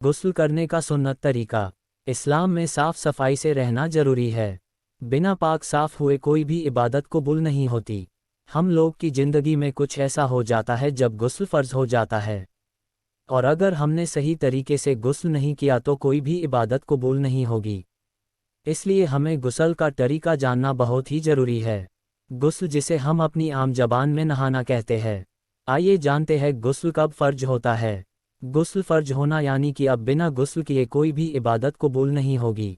गुस्ल करने का सुन्नत तरीका। इस्लाम में साफ सफाई से रहना जरूरी है। बिना पाक साफ हुए कोई भी इबादत कबूल नहीं होती। हम लोग की ज़िंदगी में कुछ ऐसा हो जाता है जब गुस्ल फ़र्ज़ हो जाता है, और अगर हमने सही तरीके से गुस्ल नहीं किया तो कोई भी इबादत कबूल नहीं होगी। इसलिए हमें गुस्ल का तरीका जानना बहुत ही ज़रूरी है। गुस्ल, जिसे हम अपनी आम ज़बान में नहाना कहते हैं। आइए जानते हैं गुस्ल कब फ़र्ज होता है। गुस्ल फ़र्ज होना यानी कि अब बिना गुस्ल किए कोई भी इबादत कबूल नहीं होगी।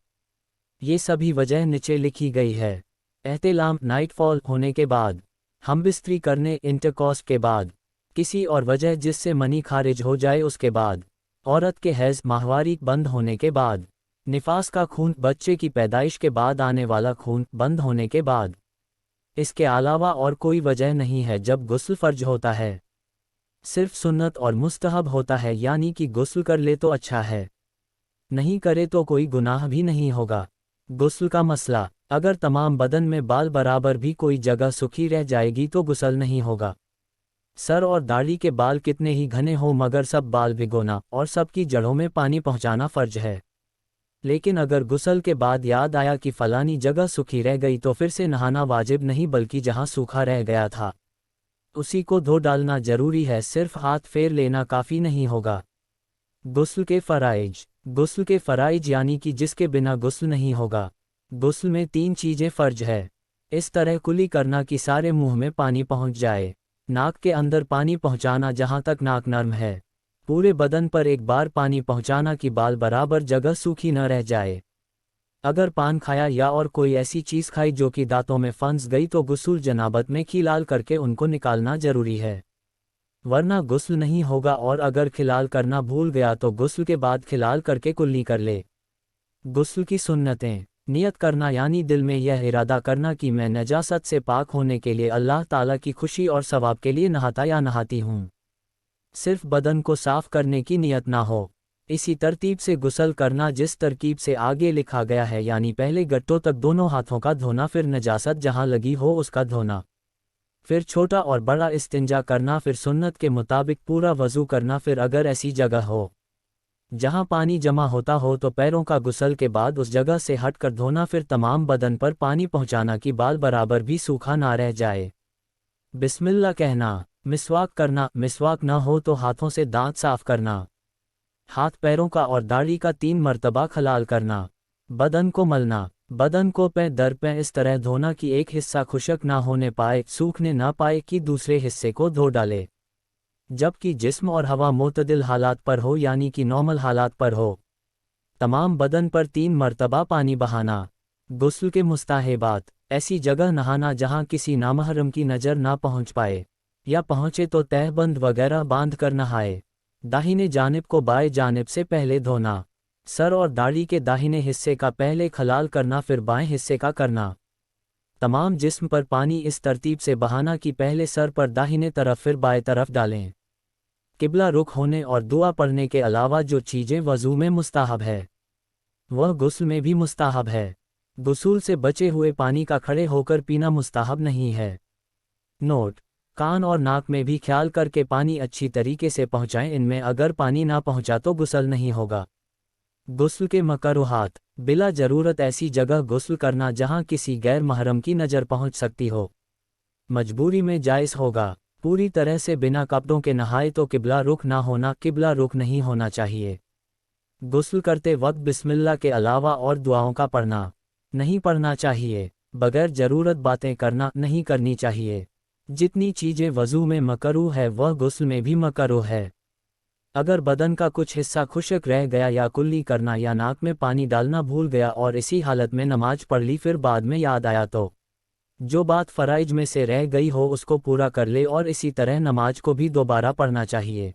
ये सभी वजह नीचे लिखी गई है। एहतिलाम नाइटफॉल होने के बाद, हम बिस्तरी करने इंटरकॉर्स के बाद, किसी और वजह जिससे मनी खारिज हो जाए उसके बाद, औरत के हैज़ माहवारी बंद होने के बाद, निफास का खून बच्चे की पैदाइश के बाद आने वाला खून बंद होने के बाद। इसके अलावा और कोई वजह नहीं है जब गुस्ल फ़र्ज होता है। सिर्फ सुन्नत और मुस्तहब होता है, यानी कि गुस्ल कर ले तो अच्छा है, नहीं करे तो कोई गुनाह भी नहीं होगा। गुस्ल का मसला। अगर तमाम बदन में बाल बराबर भी कोई जगह सूखी रह जाएगी तो गुस्ल नहीं होगा। सर और दाढ़ी के बाल कितने ही घने हो मगर सब बाल भिगोना और सबकी जड़ों में पानी पहुंचाना फ़र्ज है। लेकिन अगर गुस्ल के बाद याद आया कि फ़लानी जगह सूखी रह गई तो फिर से नहाना वाजिब नहीं, बल्कि जहां सूखा रह गया था उसी को धो डालना ज़रूरी है। सिर्फ हाथ फेर लेना काफ़ी नहीं होगा। गुस्ल के फ़राइज। गुस्ल के फ़राइज यानी कि जिसके बिना गुस्ल नहीं होगा। गुस्ल में 3 चीज़ें फ़र्ज है। इस तरह कुली करना कि सारे मुंह में पानी पहुंच जाए, नाक के अंदर पानी पहुंचाना जहां तक नाक नर्म है, पूरे बदन पर एक बार पानी पहुंचाना कि बाल बराबर जगह सूखी न रह जाए। अगर पान खाया या और कोई ऐसी चीज़ खाई जो कि दांतों में फंस गई तो गुस्ल जनाबत में खिलाल करके उनको निकालना ज़रूरी है, वरना गुस्ल नहीं होगा। और अगर खिलाल करना भूल गया तो गुस्ल के बाद खिलाल करके कुल्ली कर ले। गुस्ल की सुन्नतें। नियत करना यानी दिल में यह इरादा करना कि मैं नजासत से पाक होने के लिए अल्लाह ताला की खुशी और सवाब के लिए नहाता या नहाती हूँ। सिर्फ बदन को साफ करने की नियत ना हो। इसी तरतीब से गुस्ल करना जिस तरकीब से आगे लिखा गया है, यानी पहले गट्टों तक दोनों हाथों का धोना, फिर नजासत जहाँ लगी हो उसका धोना, फिर छोटा और बड़ा इस्तिंजा करना, फिर सुन्नत के मुताबिक पूरा वज़ू करना, फिर अगर ऐसी जगह हो जहां पानी जमा होता हो तो पैरों का गुस्ल के बाद उस जगह से हटकर धोना, फिर तमाम बदन पर पानी पहुंचाना कि बाल बराबर भी सूखा ना रह जाए। बिस्मिल्लाह कहना। मिसवाक करना। मिसवाक ना हो तो हाथों से दांत साफ करना। हाथ पैरों का और दाढ़ी का 3 मरतबा खलाल करना। बदन को मलना। बदन को पैं दर पैं इस तरह धोना कि एक हिस्सा खुशक ना होने पाए, सूखने ना पाए कि दूसरे हिस्से को धो डाले, जबकि जिस्म और हवा मोतदिल हालात पर हो, यानी कि नॉर्मल हालात पर हो। तमाम बदन पर 3 मरतबा पानी बहाना। गुस्ल के मुस्ताहबात। ऐसी जगह नहाना जहां किसी नामहरम की नज़र ना पहुंच पाए, या पहुंचे तो तहबंद वगैरह बांध कर नहाए। दाहिने जानिब को बाएं जानिब से पहले धोना। सर और दाढ़ी के दाहिने हिस्से का पहले खलाल करना, फिर बाएं हिस्से का करना। तमाम जिस्म पर पानी इस तरतीब से बहाना कि पहले सर पर दाहिने तरफ फिर बाएं तरफ डालें। किबला रुख होने और दुआ पढ़ने के अलावा जो चीज़ें वज़ू में मुस्ताहब है वह गुस्ल में भी मुस्ताहब है। गुसूल से बचे हुए पानी का खड़े होकर पीना मुस्ताहब नहीं है। नोट: कान और नाक में भी ख्याल करके पानी अच्छी तरीके से पहुंचाएं, इनमें अगर पानी ना पहुंचा तो गुस्ल नहीं होगा। गुस्ल के मकरूहात। बिला ज़रूरत ऐसी जगह गुस्ल करना जहां किसी गैर महरम की नज़र पहुंच सकती हो, मजबूरी में जायज़ होगा। पूरी तरह से बिना कपड़ों के नहाए तो किबला रुख ना होना, किबला रुख नहीं होना चाहिए। गुस्ल करते वक्त बिस्मिल्लाह के अलावा और दुआओं का पढ़ना नहीं पढ़ना चाहिए। बगैर ज़रूरत बातें करना नहीं करनी चाहिए। जितनी चीज़ें वज़ू में मकरूह है वह गुस्ल में भी मकरूह है। अगर बदन का कुछ हिस्सा खुशक रह गया या कुल्ली करना या नाक में पानी डालना भूल गया और इसी हालत में नमाज पढ़ ली, फिर बाद में याद आया तो जो बात फ़राइज में से रह गई हो उसको पूरा कर ले, और इसी तरह नमाज को भी दोबारा पढ़ना चाहिए।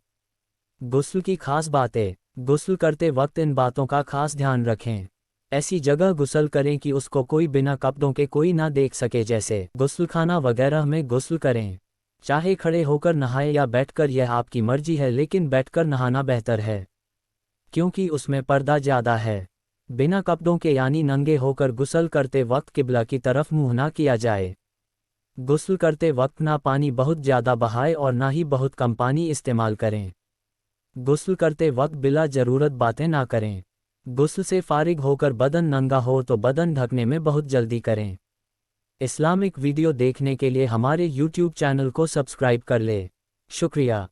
गुस्ल की खास बातें। गुस्ल करते वक्त इन बातों का खास ध्यान रखें। ऐसी जगह गुस्ल करें कि उसको कोई बिना कपड़ों के कोई ना देख सके, जैसे गुस्लखाना वगैरह में गुस्ल करें। चाहे खड़े होकर नहाए या बैठकर, यह आपकी मर्जी है, लेकिन बैठकर नहाना बेहतर है क्योंकि उसमें पर्दा ज़्यादा है। बिना कपड़ों के यानी नंगे होकर गुस्ल करते वक्त किबला की तरफ मुंह ना किया जाए। गुस्ल करते वक्त ना पानी बहुत ज़्यादा बहाए और ना ही बहुत कम पानी इस्तेमाल करें। गुस्ल करते वक्त बिला ज़रूरत बातें ना करें। गुस्ल से फारिग होकर बदन नंगा हो तो बदन ढकने में बहुत जल्दी करें। इस्लामिक वीडियो देखने के लिए हमारे YouTube चैनल को सब्सक्राइब कर ले। शुक्रिया।